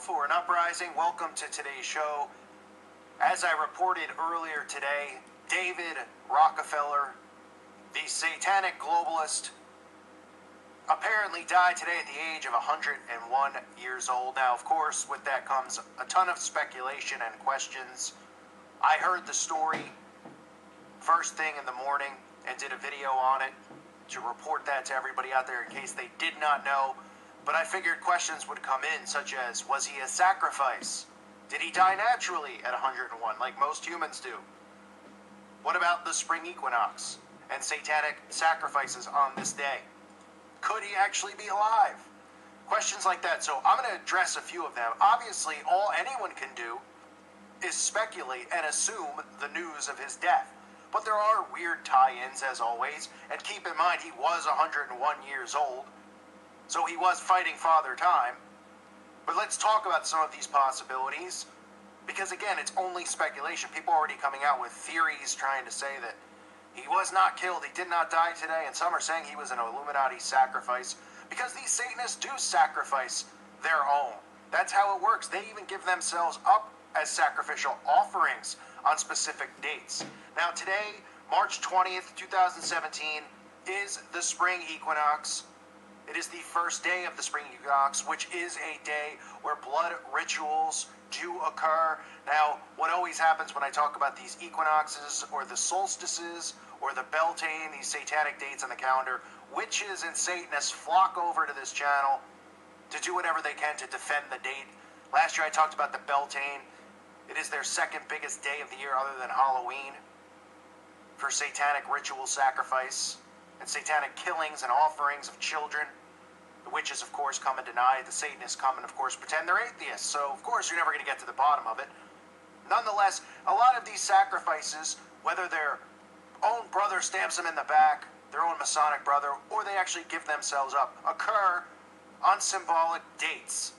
for an uprising. Welcome to today's show. As I reported earlier today, David Rockefeller, the satanic globalist, apparently died today at the age of 101 years old. Now, of course, with that comes a ton of speculation and questions. I heard the story first thing in the morning and did a video on it to report that to everybody out there in case they did not know. But I figured questions would come in, such as, was he a sacrifice? Did he die naturally at 101, like most humans do? What about the spring equinox and satanic sacrifices on this day? Could he actually be alive? Questions like that. So I'm going to address a few of them. Obviously, all anyone can do is speculate and assume the news of his death. But there are weird tie-ins, as always. And keep in mind, he was 101 years old. So he was fighting Father Time. But let's talk about some of these possibilities. Because again, it's only speculation. People are already coming out with theories trying to say that he was not killed, he did not die today, and some are saying he was an Illuminati sacrifice. Because these Satanists do sacrifice their own. That's how it works. They even give themselves up as sacrificial offerings on specific dates. Now today, March 20th, 2017, is the spring equinox. It is the first day of the spring equinox, which is a day where blood rituals do occur. Now, what always happens when I talk about these equinoxes or the solstices or the Beltane, these satanic dates on the calendar, witches and Satanists flock over to this channel to do whatever they can to defend the date. Last year I talked about the Beltane. It is their second biggest day of the year other than Halloween for satanic ritual sacrifice and satanic killings and offerings of children. The witches, of course, come and deny it. The Satanists come and, of course, pretend they're atheists. So, of course, you're never going to get to the bottom of it. Nonetheless, a lot of these sacrifices, whether their own brother stabs them in the back, their own Masonic brother, or they actually give themselves up, occur on symbolic dates.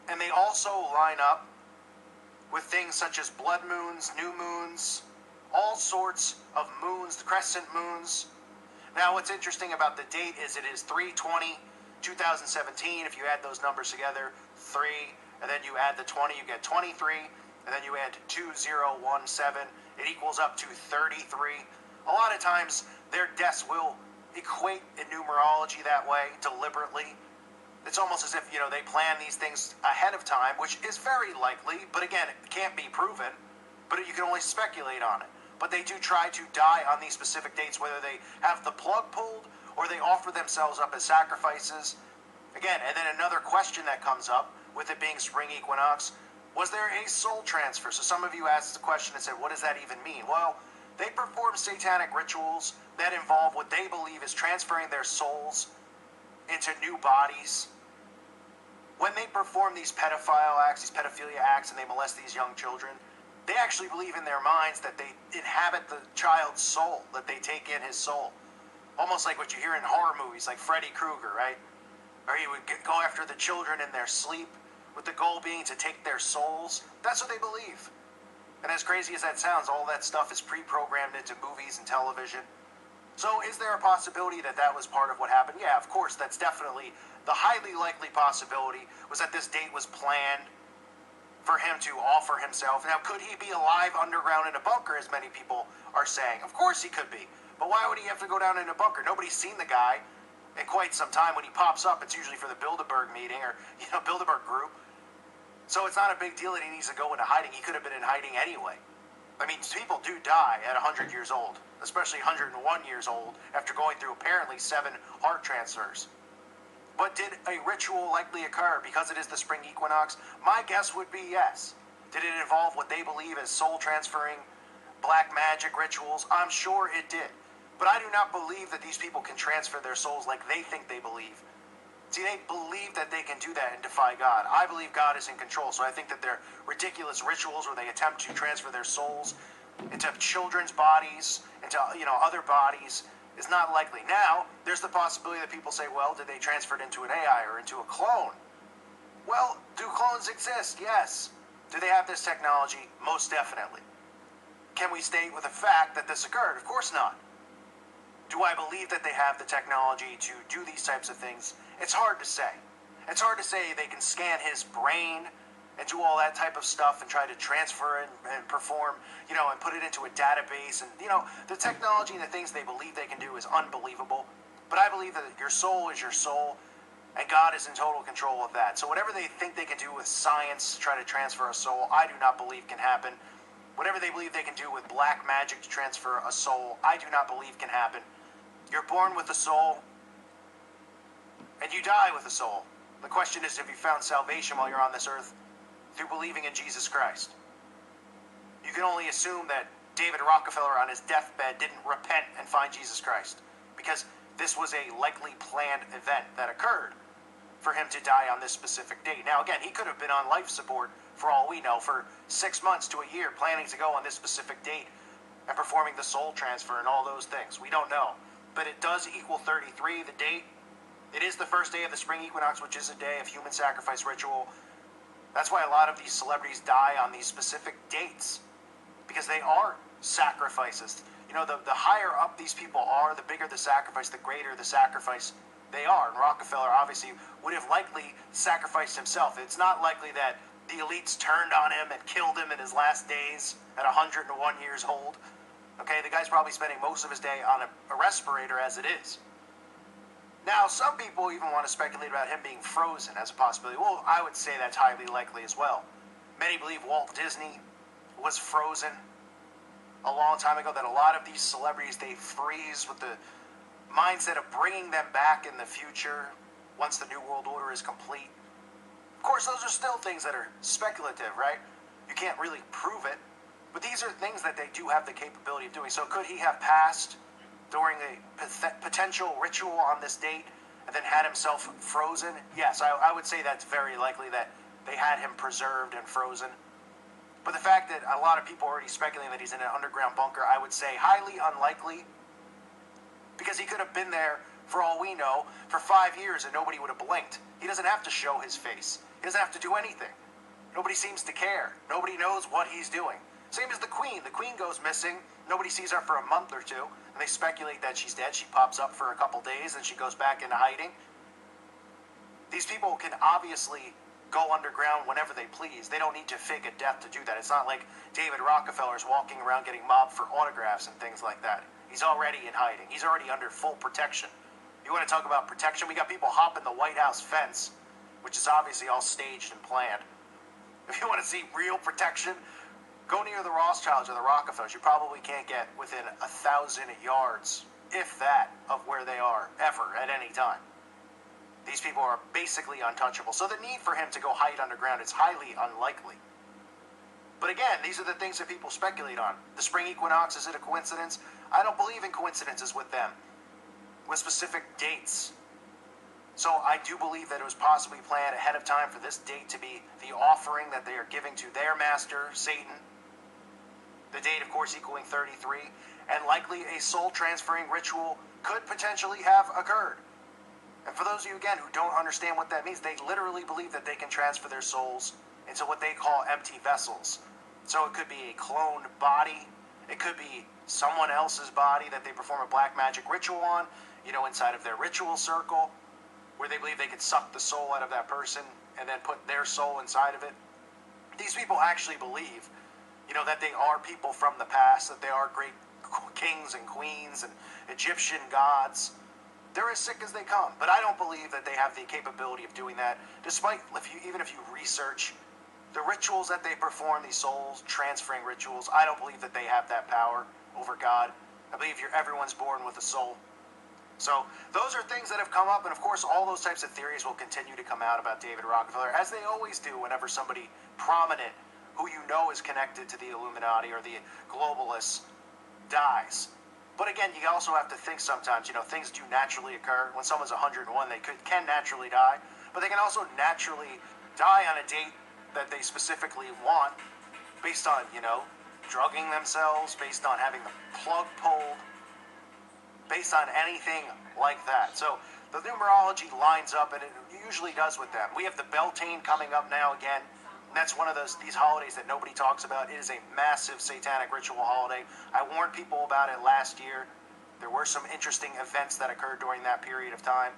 And they also line up with things such as blood moons, new moons, all sorts of moons, crescent moons. Now, what's interesting about the date is it is 3/20/2017. If you add those numbers together, 3, and then you add the 20, you get 23, and then you add 2017, it equals up to 33. A lot of times, their deaths will equate in numerology that way, deliberately. It's almost as if, they plan these things ahead of time, which is very likely, but again, it can't be proven, but you can only speculate on it. But they do try to die on these specific dates, whether they have the plug pulled or they offer themselves up as sacrifices. Again, and then another question that comes up with it being spring equinox, was there a soul transfer? So some of you asked the question and said, what does that even mean? Well, they perform satanic rituals that involve what they believe is transferring their souls into new bodies. When they perform these pedophile acts, these pedophilia acts, and they molest these young children, they actually believe in their minds that they inhabit the child's soul, that they take in his soul. Almost like what you hear in horror movies, like Freddy Krueger, right? Or he would go after the children in their sleep, with the goal being to take their souls. That's what they believe. And as crazy as that sounds, all that stuff is pre-programmed into movies and television. So is there a possibility that that was part of what happened? Yeah, of course, that's definitely the highly likely possibility, was that this date was planned for him to offer himself. Now, could he be alive underground in a bunker, as many people are saying? Of course he could be. But why would he have to go down in a bunker? Nobody's seen the guy in quite some time. When he pops up, it's usually for the Bilderberg meeting or, Bilderberg group. So it's not a big deal that he needs to go into hiding. He could have been in hiding anyway. I mean, people do die at 100 years old, especially 101 years old, after going through apparently 7 heart transfers. But did a ritual likely occur because it is the spring equinox? My guess would be yes. Did it involve what they believe as soul transferring, black magic rituals? I'm sure it did. But I do not believe that these people can transfer their souls like they think they believe. See, they believe that they can do that and defy God. I believe God is in control, so I think that their ridiculous rituals where they attempt to transfer their souls into children's bodies, into, other bodies, is not likely. Now, there's the possibility that people say, well, did they transfer it into an AI or into a clone? Well, do clones exist? Yes. Do they have this technology? Most definitely. Can we state with a fact that this occurred? Of course not. Do I believe that they have the technology to do these types of things? It's hard to say. It's hard to say they can scan his brain and do all that type of stuff and try to transfer and perform, and put it into a database. And, the technology and the things they believe they can do is unbelievable. But I believe that your soul is your soul, and God is in total control of that. So whatever they think they can do with science to try to transfer a soul, I do not believe can happen. Whatever they believe they can do with black magic to transfer a soul, I do not believe can happen. You're born with a soul, and you die with a soul. The question is, have you found salvation while you're on this earth through believing in Jesus Christ? You can only assume that David Rockefeller on his deathbed didn't repent and find Jesus Christ, because this was a likely planned event that occurred for him to die on this specific date. Now, again, he could have been on life support, for all we know, for 6 months to a year, planning to go on this specific date and performing the soul transfer and all those things. We don't know. But it does equal 33, the date. It is the first day of the spring equinox, which is a day of human sacrifice ritual. That's why a lot of these celebrities die on these specific dates, because they are sacrifices. The higher up these people are, the bigger the sacrifice, the greater the sacrifice they are. And Rockefeller obviously would have likely sacrificed himself. It's not likely that the elites turned on him and killed him in his last days at 101 years old. Okay, the guy's probably spending most of his day on a respirator as it is. Now, some people even want to speculate about him being frozen as a possibility. Well, I would say that's highly likely as well. Many believe Walt Disney was frozen a long time ago, that a lot of these celebrities, they freeze with the mindset of bringing them back in the future once the New World Order is complete. Of course, those are still things that are speculative, right? You can't really prove it. But these are things that they do have the capability of doing. So could he have passed during a potential ritual on this date and then had himself frozen? Yes, I would say that's very likely that they had him preserved and frozen. But the fact that a lot of people are already speculating that he's in an underground bunker, I would say highly unlikely, because he could have been there, for all we know, for 5 years and nobody would have blinked. He doesn't have to show his face. He doesn't have to do anything. Nobody seems to care. Nobody knows what he's doing. Same as the Queen. The Queen goes missing. Nobody sees her for a month or two, and they speculate that she's dead. She pops up for a couple days, and she goes back into hiding. These people can obviously go underground whenever they please. They don't need to fake a death to do that. It's not like David Rockefeller's walking around getting mobbed for autographs and things like that. He's already in hiding. He's already under full protection. You want to talk about protection? We got people hopping the White House fence, which is obviously all staged and planned. If you want to see real protection, go near the Rothschilds or the Rockefellers. You probably can't get within 1,000 yards, if that, of where they are, ever, at any time. These people are basically untouchable. So the need for him to go hide underground is highly unlikely. But again, these are the things that people speculate on. The spring equinox, is it a coincidence? I don't believe in coincidences with them, with specific dates. So I do believe that it was possibly planned ahead of time for this date to be the offering that they are giving to their master, Satan. The date, of course, equaling 33. And likely a soul transferring ritual could potentially have occurred. And for those of you, again, who don't understand what that means, they literally believe that they can transfer their souls into what they call empty vessels. So it could be a cloned body. It could be someone else's body that they perform a black magic ritual on, inside of their ritual circle, where they believe they could suck the soul out of that person and then put their soul inside of it. These people actually believe, that they are people from the past, that they are great kings and queens and Egyptian gods. They're as sick as they come, but I don't believe that they have the capability of doing that, despite even if you research the rituals that they perform, these souls transferring rituals. I don't believe that they have that power over God. I believe everyone's born with a soul. So those are things that have come up, and of course all those types of theories will continue to come out about David Rockefeller, as they always do whenever somebody prominent who is connected to the Illuminati or the globalists dies. But again, you also have to think sometimes, things do naturally occur. When someone's 101, they can naturally die, but they can also naturally die on a date that they specifically want, based on, drugging themselves, based on having the plug pulled, based on anything like that. So the numerology lines up, and it usually does with them. We have the Beltane coming up now again. And that's one of these holidays that nobody talks about. It is a massive satanic ritual holiday. I warned people about it last year. There were some interesting events that occurred during that period of time.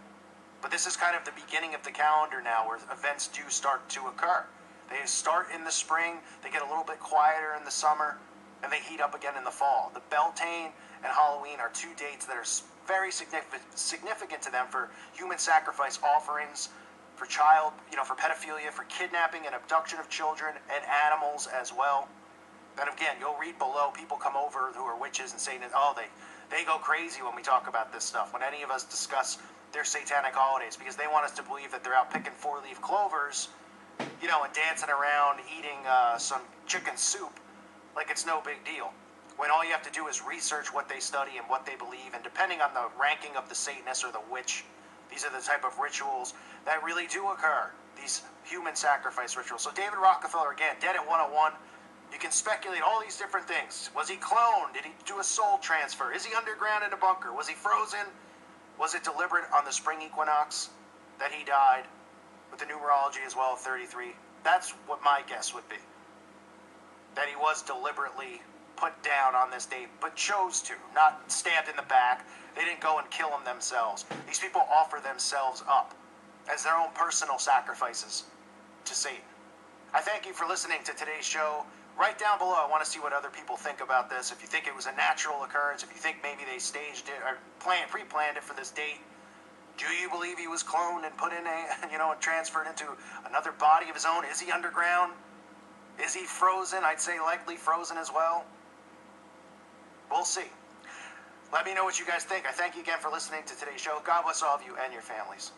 But this is kind of the beginning of the calendar now, where events do start to occur. They start in the spring, they get a little bit quieter in the summer, and they heat up again in the fall. The Beltane and Halloween are two dates that are very significant to them for human sacrifice offerings, for for pedophilia, for kidnapping and abduction of children and animals as well. And again, you'll read below, people come over who are witches and say that, oh, they go crazy when we talk about this stuff, when any of us discuss their satanic holidays, because they want us to believe that they're out picking four-leaf clovers, and dancing around eating some chicken soup like it's no big deal. When all you have to do is research what they study and what they believe, and depending on the ranking of the Satanist or the witch, these are the type of rituals that really do occur, these human sacrifice rituals. So David Rockefeller, again, dead at 101. You can speculate all these different things. Was he cloned? Did he do a soul transfer? Is he underground in a bunker? Was he frozen? Was it deliberate on the spring equinox that he died with the numerology as well of 33? That's what my guess would be. That he was deliberately put down on this date, but chose to, not stabbed in the back. They didn't go and kill him themselves. These people offer themselves up as their own personal sacrifices to Satan. I thank you for listening to today's show. Write down below. I want to see what other people think about this. If you think it was a natural occurrence, if you think maybe they staged it or pre-planned it for this date. Do you believe he was cloned and put in and transferred into another body of his own? Is he underground? Is he frozen? I'd say likely frozen as well. We'll see. Let me know what you guys think. I thank you again for listening to today's show. God bless all of you and your families.